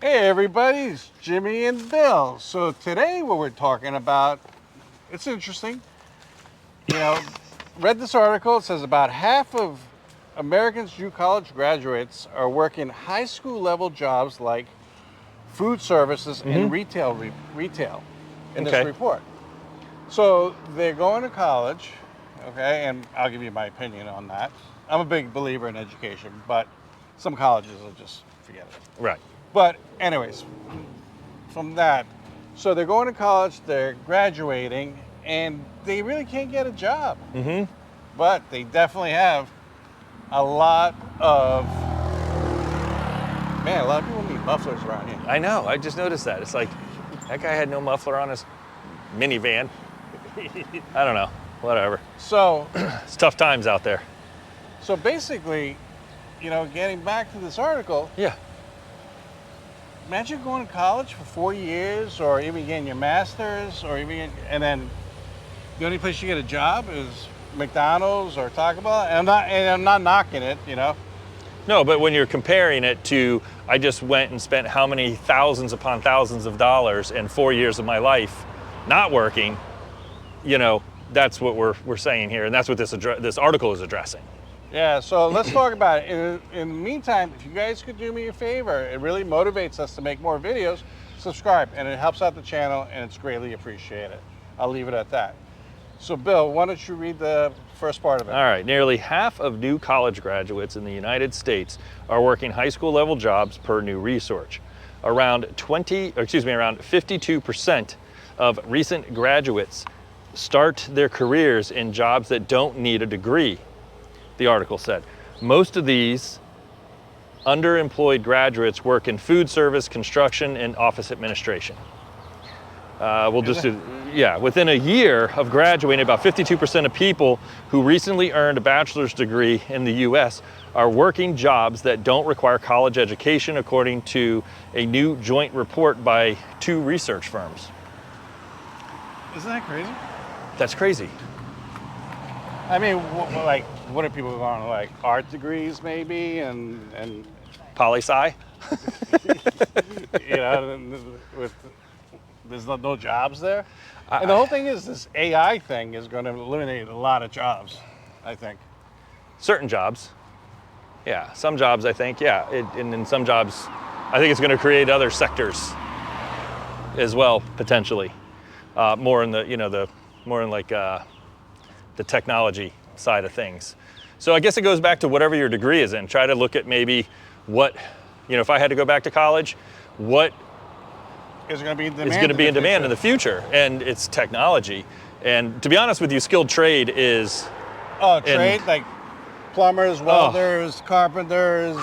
Hey everybody, it's Jimmy and Bill. So today what we're talking about, it's interesting. Read this article. It says about half of Americans new college graduates are working high school level jobs like food services and retail in this report. So they're going to college, okay, and I'll give you my opinion on that. I'm a big believer in education, but some colleges will just forget it. Right. But anyways, from that, so they're going to college, they're graduating, and they really can't get a job. But they definitely have a lot of people need mufflers around here. I know. I just noticed that. It's like that guy had no muffler on his minivan. I don't know. Whatever. So It's tough times out there. So basically, getting back to this article, Yeah. imagine going to college for 4 years, or even getting your master's, and then the only place you get a job is McDonald's or Taco Bell. And I'm not knocking it, No, but when you're comparing it to, I just went and spent how many thousands upon thousands of dollars in 4 years of my life not working, that's what we're saying here, and that's what this article is addressing. Yeah, so let's talk about it. In the meantime, if you guys could do me a favor, it really motivates us to make more videos. Subscribe, and it helps out the channel, and it's greatly appreciated. I'll leave it at that. So, Bill, why don't you read the first part of it? All right, nearly half of new college graduates in the United States are working high school level jobs per new research. Around 52% of recent graduates start their careers in jobs that don't need a degree, the article said. Most of these underemployed graduates work in food service, construction, and office administration. Within a year of graduating, about 52% of people who recently earned a bachelor's degree in the US are working jobs that don't require college education, according to a new joint report by 2 research firms. Isn't that crazy? That's crazy. I mean, what are people going to, like, art degrees maybe, and Poli-sci? there's no jobs there? And the whole thing is, this AI thing is going to eliminate a lot of jobs, I think. Certain jobs. Yeah, some jobs I think, yeah. And in some jobs, I think it's going to create other sectors as well, potentially. More in the technology side of things. So I guess it goes back to whatever your degree is in. Try to look at maybe what, if I had to go back to college, what is going to be in demand in the future, and it's technology. And to be honest with you, skilled trade is... like plumbers, welders, carpenters,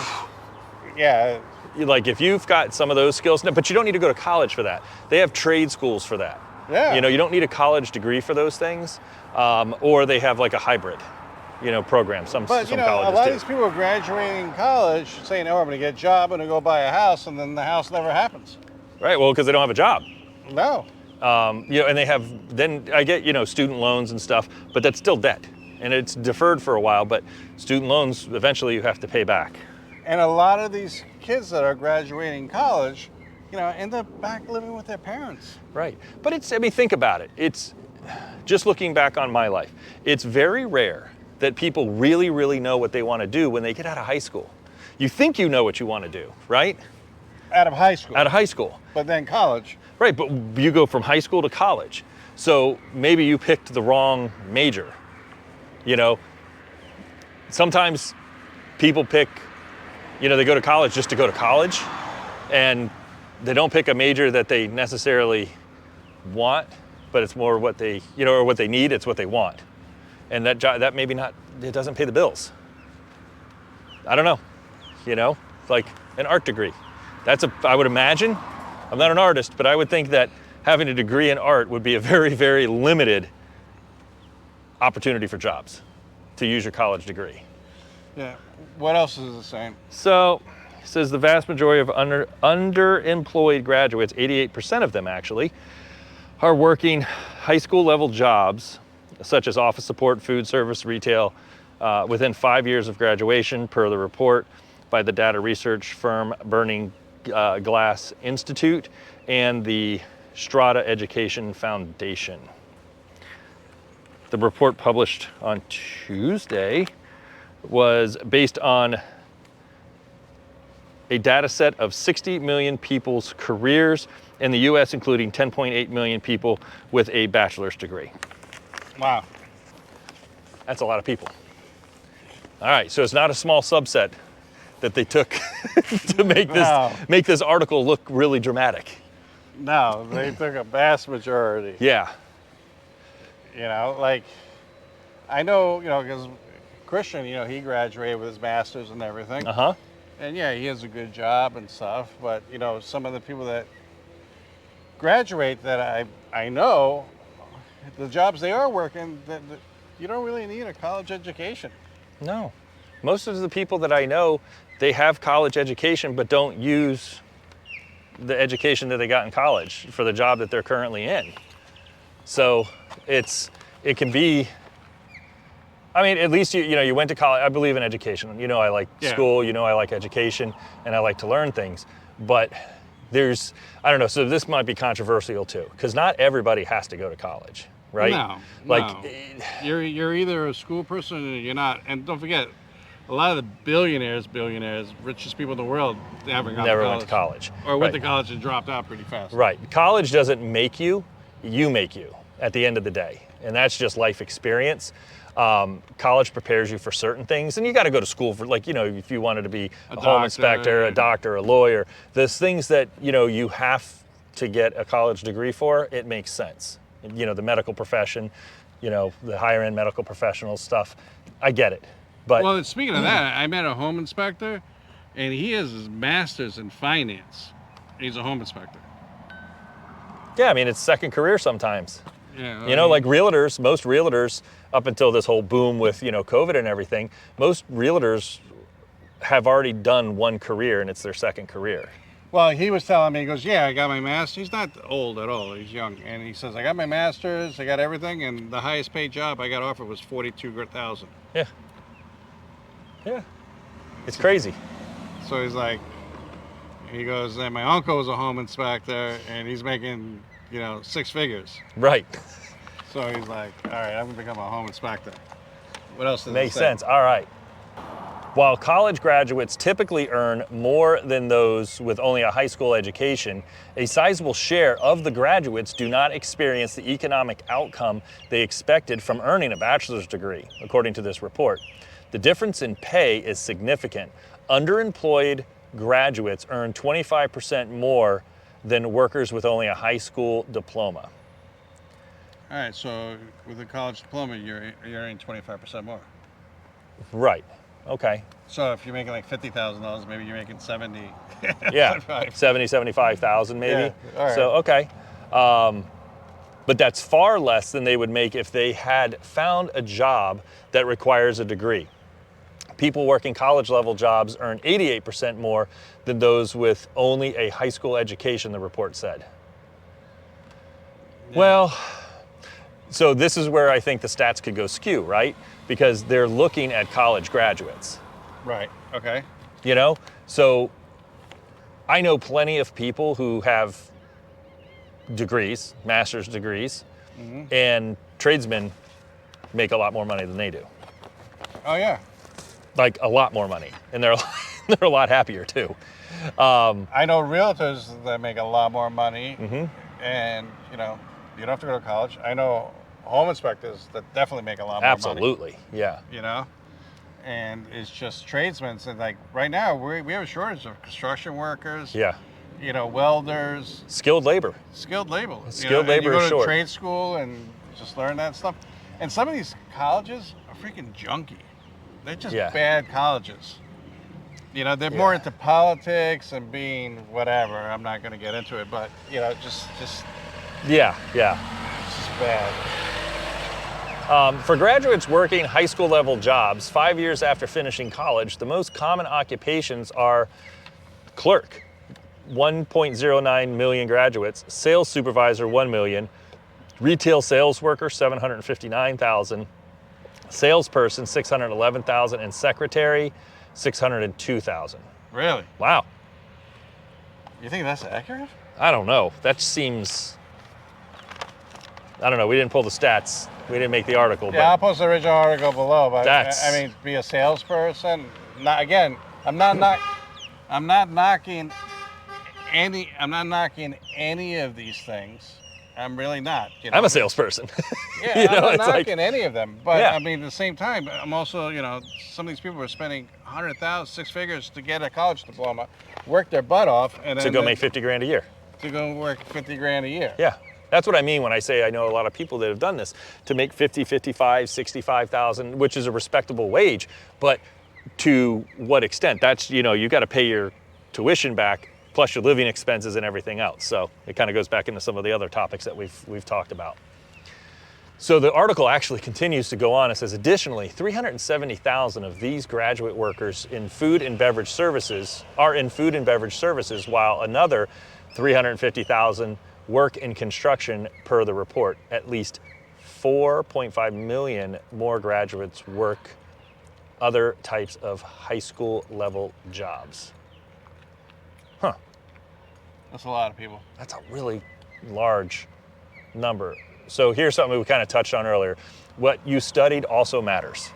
yeah. Like if you've got some of those skills, but you don't need to go to college for that. They have trade schools for that. Yeah. You don't need a college degree for those things, or they have like a hybrid, program. Some colleges do. A lot of these people are graduating college saying, "Oh, I'm going to get a job, I'm going to go buy a house," and then the house never happens. Right. Well, because they don't have a job. No. And they have. Then I get student loans and stuff, but that's still debt, and it's deferred for a while. But student loans eventually you have to pay back. And a lot of these kids that are graduating college, end up back living with their parents. Right. But think about it. It's just looking back on my life. It's very rare that people really, really know what they want to do when they get out of high school. You think you know what you want to do, right? Out of high school. Out of high school. But then college. Right, but you go from high school to college. So maybe you picked the wrong major. Sometimes people pick, they go to college just to go to college, and they don't pick a major that they necessarily want, but it's more what they, or what they need, it's what they want. And that maybe not, it doesn't pay the bills. I don't know, like an art degree. I would imagine, I'm not an artist, but I would think that having a degree in art would be a very, very limited opportunity for jobs to use your college degree. Yeah, what else is it saying? So, it says the vast majority of underemployed graduates, 88% of them actually, are working high school level jobs such as office support, food service, retail, within 5 years of graduation, per the report by the data research firm Glass Institute and the Strata Education Foundation. The report published on Tuesday was based on a data set of 60 million people's careers in the US, including 10.8 million people with a bachelor's degree. Wow. That's a lot of people. All right, so it's not a small subset that they took to make this article look really dramatic. No, they took a vast majority. Yeah. You know, like, I know, because Christian, he graduated with his master's and everything. Uh-huh. And yeah, he has a good job and stuff, but, some of the people that graduate that I know, the jobs they are working, that you don't really need a college education. No. Most of the people that I know, they have college education, but don't use the education that they got in college for the job that they're currently in. So it can be, I mean, at least you went to college. I believe in education. I like school, I like education, and I like to learn things. But I don't know, so this might be controversial too, because not everybody has to go to college, right? No. You're either a school person or you're not. And don't forget, a lot of the billionaires, richest people in the world, they haven't gone Never to college. went to college. Or went to college and dropped out pretty fast. Right. College doesn't make you, you make you at the end of the day. And that's just life experience. College prepares you for certain things, and you got to go to school for, if you wanted to be a home inspector, a doctor, a lawyer, those things that, you have to get a college degree for, it makes sense. The medical profession, the higher end medical professional stuff, I get it. But well, speaking of that, I met a home inspector, and he has his master's in finance. He's a home inspector. Yeah, I mean, it's second career sometimes. Yeah, like realtors, most realtors, up until this whole boom with, COVID and everything, most realtors have already done one career and it's their second career. Well, he was telling me, he goes, yeah, I got my master's. He's not old at all, he's young. And he says, I got my master's, I got everything, and the highest paid job I got offered was $42,000. Yeah. Yeah. It's crazy. So he's like, he goes, and my uncle was a home inspector and he's making, 6 figures. Right. So he's like, all right, I'm gonna become a home inspector. What else does it Makes say? sense. All right. While college graduates typically earn more than those with only a high school education, a sizable share of the graduates do not experience the economic outcome they expected from earning a bachelor's degree, according to this report. The difference in pay is significant. Underemployed graduates earn 25% more than workers with only a high school diploma. All right, so with a college diploma, you're earning 25% more. Right. Okay. So if you're making like $50,000, maybe you're making 70. Yeah. 75,000 maybe. Yeah. All right. So, okay. But that's far less than they would make if they had found a job that requires a degree. People working college level jobs earn 88% more than those with only a high school education, the report said. Yeah. Well, so this is where I think the stats could go skew, right? Because they're looking at college graduates. Right, okay. So I know plenty of people who have degrees, master's degrees, and tradesmen make a lot more money than they do. Oh yeah. Like a lot more money, and they're a lot happier too. I know realtors that make a lot more money, and you don't have to go to college. I know home inspectors that definitely make a lot more money. Absolutely, yeah. And it's just tradesmen. And like right now, we have a shortage of construction workers. Yeah. Welders. Skilled labor. Skilled labor. Skilled labor is short. You go to short. trade school and just learn that stuff. And some of these colleges are freaking junky. They're just bad colleges. They're more into politics and being whatever. I'm not going to get into it, but just yeah. It's just bad. For graduates working high school level jobs 5 years after finishing college, the most common occupations are clerk, 1.09 million graduates, sales supervisor, 1 million, retail sales worker, 759,000, salesperson, 611,000, and secretary, 602,000. Really? Wow. You think that's accurate? I don't know. That seems, I don't know. We didn't pull the stats. We didn't make the article. Yeah, I'll post the original article below. But That's- I mean, be a salesperson. Not again. I'm not knocking any of these things. I'm really not. You know? I'm a salesperson. Yeah, You I'm know, not it's like- knocking any of them. But Yeah. I mean, at the same time, I'm also, some of these people are spending 100,000, 6 figures to get a college diploma, work their butt off, and to then go make 50 grand a year. to go work 50 grand a year. Yeah. That's what I mean when I say I know a lot of people that have done this to make 50, 55, 65,000, which is a respectable wage. But to what extent? That's, you got to pay your tuition back plus your living expenses and everything else. So it kind of goes back into some of the other topics that we've talked about. So the article actually continues to go on. It says, additionally, 370,000 of these graduate workers in food and beverage services are in food and beverage services, while another 350,000 work in construction per the report. At least 4.5 million more graduates work other types of high school level jobs. Huh. That's a lot of people. That's a really large number. So here's something we kind of touched on earlier. What you studied also matters,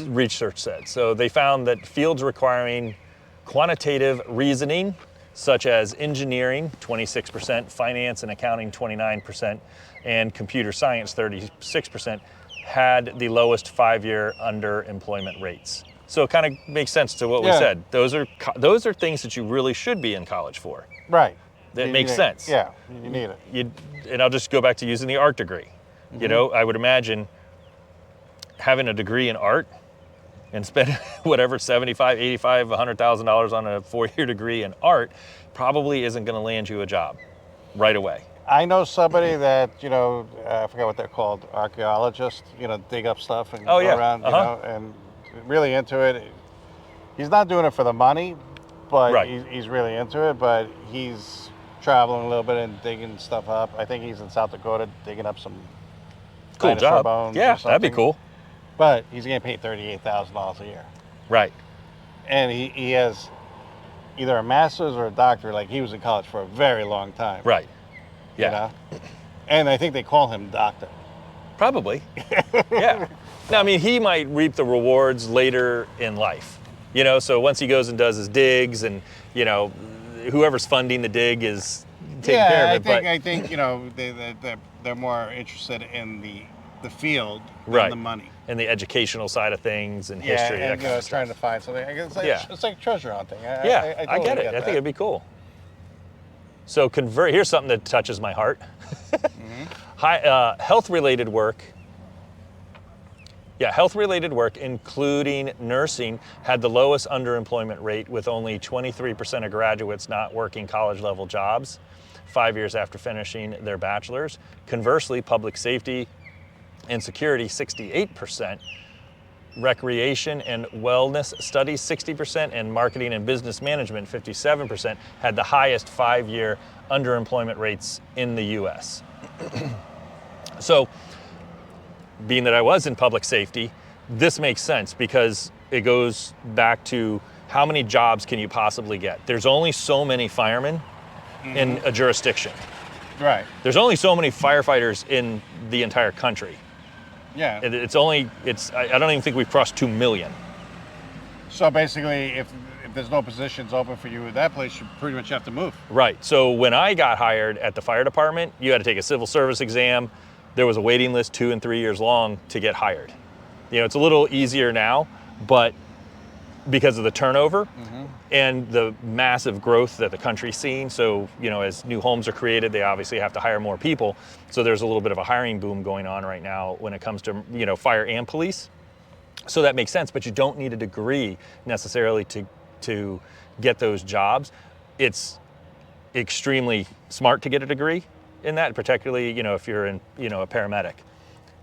research said. So they found that fields requiring quantitative reasoning, such as engineering, 26%, finance and accounting, 29%, and computer science, 36%, had the lowest 5-year underemployment rates. So it kind of makes sense to what we Yeah. said. Those are things that you really should be in college for. Right. That You makes need it. sense. Yeah, you need it. And I'll just go back to using the art degree. I would imagine having a degree in art and spend whatever, $75,000, $85,000, $100,000 on a 4-year degree in art probably isn't going to land you a job right away. I know somebody that, I forget what they're called, archaeologists, dig up stuff and Oh, go yeah. around, Uh-huh. and really into it. He's not doing it for the money, but Right. he's really into it, but he's traveling a little bit and digging stuff up. I think he's in South Dakota digging up some Cool dinosaur job. bones or Yeah, that'd be something. cool. But he's getting paid $38,000 a year. Right. And he has either a master's or a doctorate. Like, he was in college for a very long time. Right. Yeah. You know? And I think they call him doctor. Probably. Yeah. Now, I mean, he might reap the rewards later in life. So once he goes and does his digs and, whoever's funding the dig is taking care of it. I think they're more interested in the field than Right. the money. And the educational side of things and history. Yeah, and that kind of trying stuff. to find something. Yeah. It's like treasure hunting. I totally get it. I that. think it'd be cool. So here's something that touches my heart. Health-related work. Yeah, health-related work, including nursing, had the lowest underemployment rate, with only 23% of graduates not working college-level jobs 5 years after finishing their bachelor's. Conversely, public safety and security, 68%. Recreation and wellness studies, 60%, and marketing and business management, 57%, had the highest 5-year underemployment rates in the U.S. So, being that I was in public safety, this makes sense because it goes back to how many jobs can you possibly get? There's only so many firemen in a jurisdiction. Right. There's only so many firefighters in the entire country. Yeah. I don't even think we've crossed 2 million. So basically, if there's no positions open for you at that place, you pretty much have to move. Right. So when I got hired at the fire department, you had to take a civil service exam. There was a waiting list 2 and 3 years long to get hired. It's a little easier now, but because of the turnover and the massive growth that the country's seen. So, as new homes are created, they obviously have to hire more people. So there's a little bit of a hiring boom going on right now when it comes to, fire and police. So that makes sense, but you don't need a degree necessarily to get those jobs. It's extremely smart to get a degree in that, particularly, if you're in, a paramedic.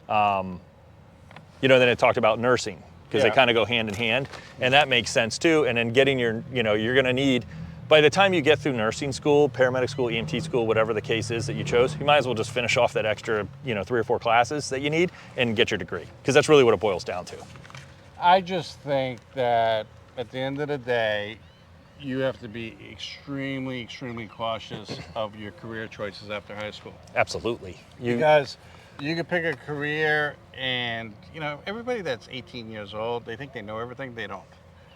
Then it talked about nursing, because they kind of go hand in hand, and that makes sense too. And then getting your, you're going to need, by the time you get through nursing school, paramedic school, EMT school, whatever the case is that you chose, you might as well just finish off that extra, 3 or 4 classes that you need and get your degree, because that's really what it boils down to. I just think that at the end of the day, you have to be extremely, extremely cautious of your career choices after high school. Absolutely. Because you could pick a career and, everybody that's 18 years old, they think they know everything. They don't.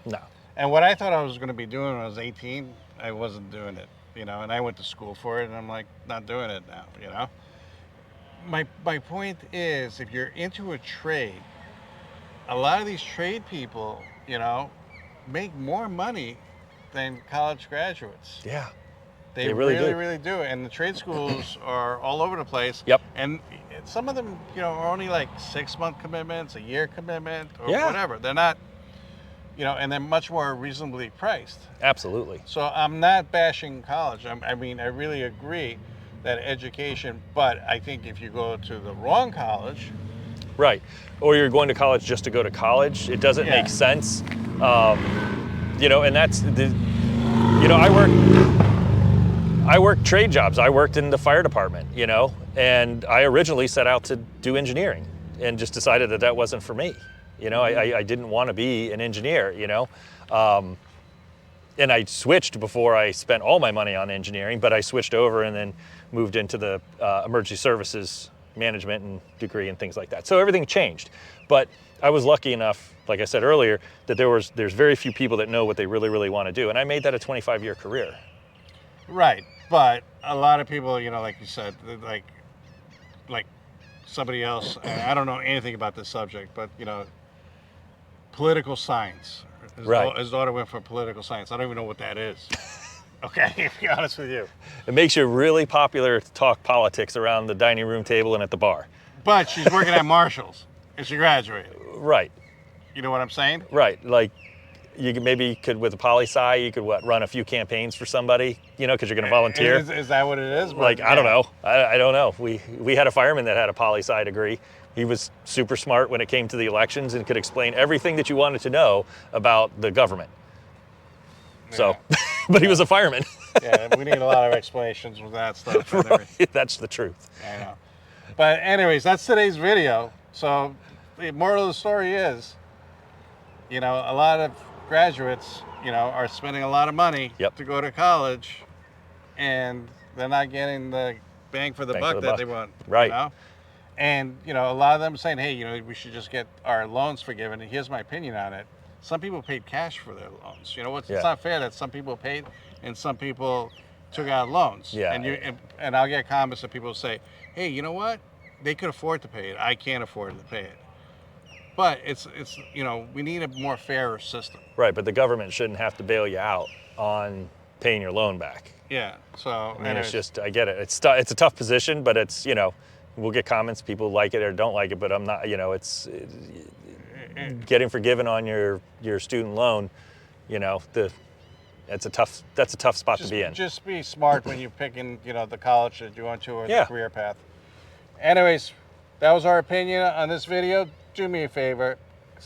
No. And what I thought I was going to be doing when I was 18, I wasn't doing it, and I went to school for it, and I'm like, not doing it now, My point is, if you're into a trade, a lot of these trade people, make more money than college graduates. Yeah. They really do. really do. And the trade schools are all over the place. Yep. And some of them, are only like 6-month commitments, a year commitment, or Yeah. whatever. They're not, and they're much more reasonably priced. Absolutely. So I'm not bashing college. I really agree that education, but I think if you go to the wrong college. Right. Or you're going to college just to go to college. It doesn't make sense. And that's I worked trade jobs. I worked in the fire department, and I originally set out to do engineering and just decided that wasn't for me. I didn't want to be an engineer, and I switched before I spent all my money on engineering, but I switched over and then moved into the emergency services management and degree and things like that. So everything changed. But I was lucky enough, like I said earlier, that there's very few people that know what they really, really want to do. And I made that a 25-year career. Right. But a lot of people, like you said, like somebody else, and I don't know anything about this subject, but, political science. His daughter went for political science. I don't even know what that is. Okay, to be honest with you. It makes you really popular to talk politics around the dining room table and at the bar. But she's working at Marshall's and she graduated. Right. You know what I'm saying? Right. Like, you could with a poli-sci, you could run a few campaigns for somebody, because you're going to volunteer. Is that what it is? Like, I don't know. I don't know. We had a fireman that had a poli-sci degree. He was super smart when it came to the elections and could explain everything that you wanted to know about the government. Yeah. So, but he was a fireman. Yeah, we need a lot of explanations with that stuff. Right, that's the truth. I know. But anyways, that's today's video. So the moral of the story is, a lot of graduates, are spending a lot of money to go to college, and they're not getting the bang for the buck that they want. Right. And, a lot of them are saying, hey, we should just get our loans forgiven. And here's my opinion on it. Some people paid cash for their loans. It's not fair that some people paid and some people took out loans. Yeah. And I'll get comments that people say, hey, you know what? They could afford to pay it. I can't afford to pay it. But it's we need a more fairer system. Right, but the government shouldn't have to bail you out on paying your loan back. Yeah. So it's just, I get it. It's a tough position, but it's, we'll get comments, people like it or don't like it, but I'm not, it's getting forgiven on your student loan, that's a tough spot to be in. Just be smart when you're picking, the college that you want to or the career path. Anyways, that was our opinion on this video. Do me a favor,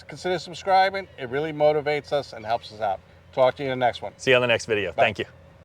consider subscribing. It really motivates us and helps us out. Talk to you in the next one. See you on the next video. Bye. Thank you.